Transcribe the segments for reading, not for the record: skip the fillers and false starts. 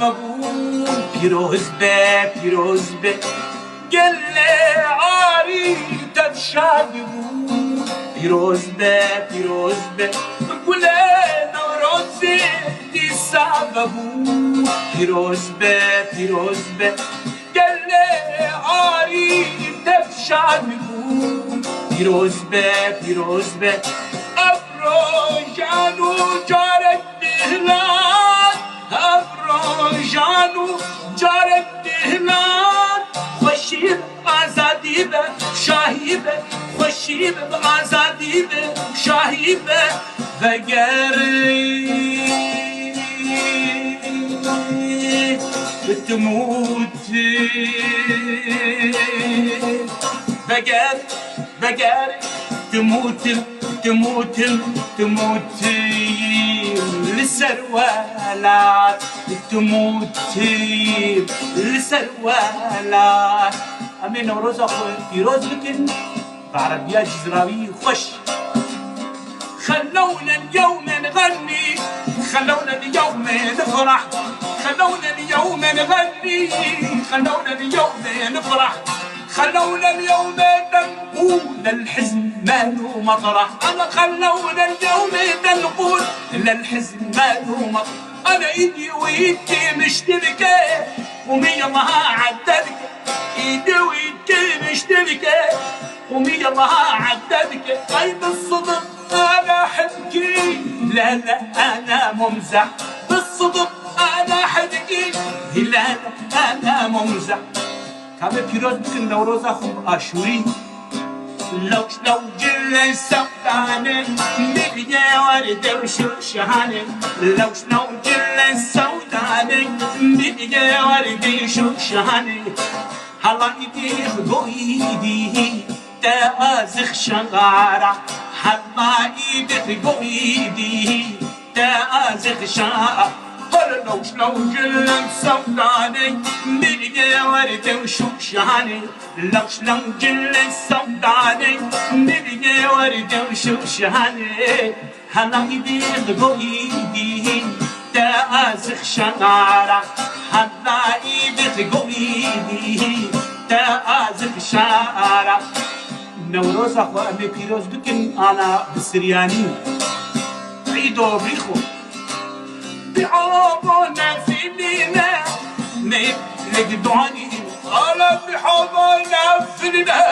ببون پیروز به گل آری تفشاد بود پیروز به گل نوروزی دیسا ببون پیروز به گل آری تفشاد بود پیروز به افروشانو جارت دهلان افروشانو جارت دهلان خوشیب آزادی به شاهی به خوشیب آزادی به شاهی به وگری تموتی وگر تموتي لسروالات تموتي لسروالات امي نوروز اخوي فيروز لكن بعربية جزراوي خوش خلونا اليوم نغني خلونا اليوم نفرح خلونا اليوم نغني خلونا اليوم نفرح خلونا اليوم نقول للحزن ماله مطرح انا خلونا اليوم نقول للحزن ماله مطرح انا ايدي وايدي مشتركه قومي الله عددك ايدي وايدي مشتركه قومي الله عددك اي بالصدق انا احبكي لا انا ممزح بالصدق انا احبكي لا انا ممزح كامل پیروز بکن نوروز خوب آشوری لو جل سودانه میگه ورده و شوشانه لو جل سودانه میگه ورده و شوشانه حالا ایدی خدویدی تازخ شغارة حالا ایدی خدویدی تازخ شغارة لو جل سوداني ملقى ورده وشوشاني لو جل سوداني ملقى ورده وشوشاني هلا يبيض ايدي تازخ شغارة هلا يبيض ايدي تازخ شغارة نوروز اخو امي بيروز بكن انا بالسرياني عيدو بريخو بحبنا فينا نقدوني على بحبنا فينا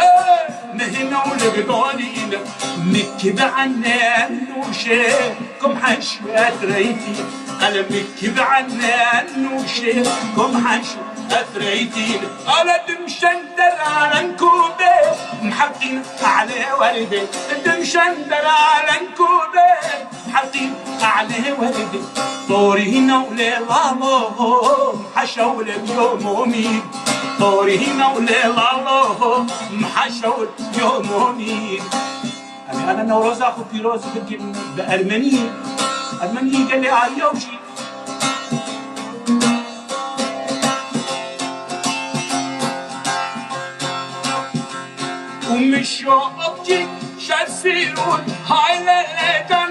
نهنا ونقدوني مكب عنا النوشة كم حشوات ريتي أنا مكب عنا النوشة كم حشوات ريتي أنا دمشندر على نكوبة محطين على وردة دمشندر على نكوبة محطين على وردة طوري هنا وليلالو محشول بيومومي طوري هنا وليلالو محشول بيومومي أنا نوروز أخو بيروز يمكن بأرمنية أرمنية قال لي عريوشي ومشوا أختي شاسيرون هاي ليلة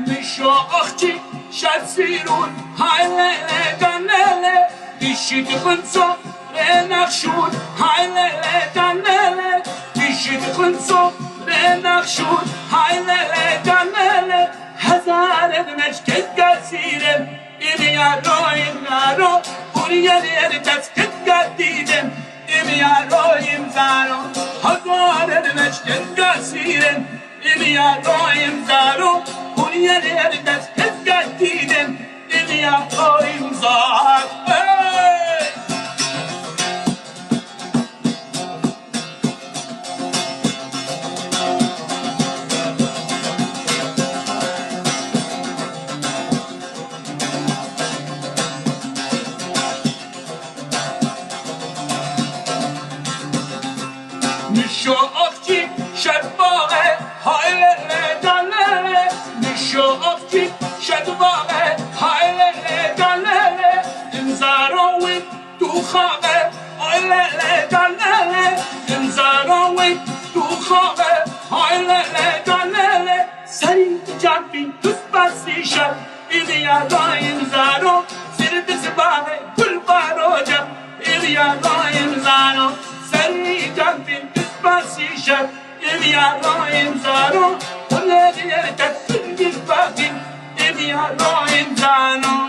مشوا أختي شاسيرون هاي ليلة بيشي تخنصو رنخشون هاي ليلة بيشي تخنصو رنخشون هاي ليلة هزار نشكت كثيرا إميارو وريا ليرتس كتقديدم إميارو هزار نشكت كثيرا إميارو وريا ليرتس كتقديدم إميارو نشو اختي شدباغه هاي لداله نشو اختي شدباغه هاي لداله انزاروي توخاغه هاي لداله انزاروي توخاغه هاي لداله سري جنبي تسبسي شد إذا يا راين زارو سرد سبا بیارایم زنو سری جنبین بسیشت بیارایم زنو ولدی تکتیل باقی بیارایم زنو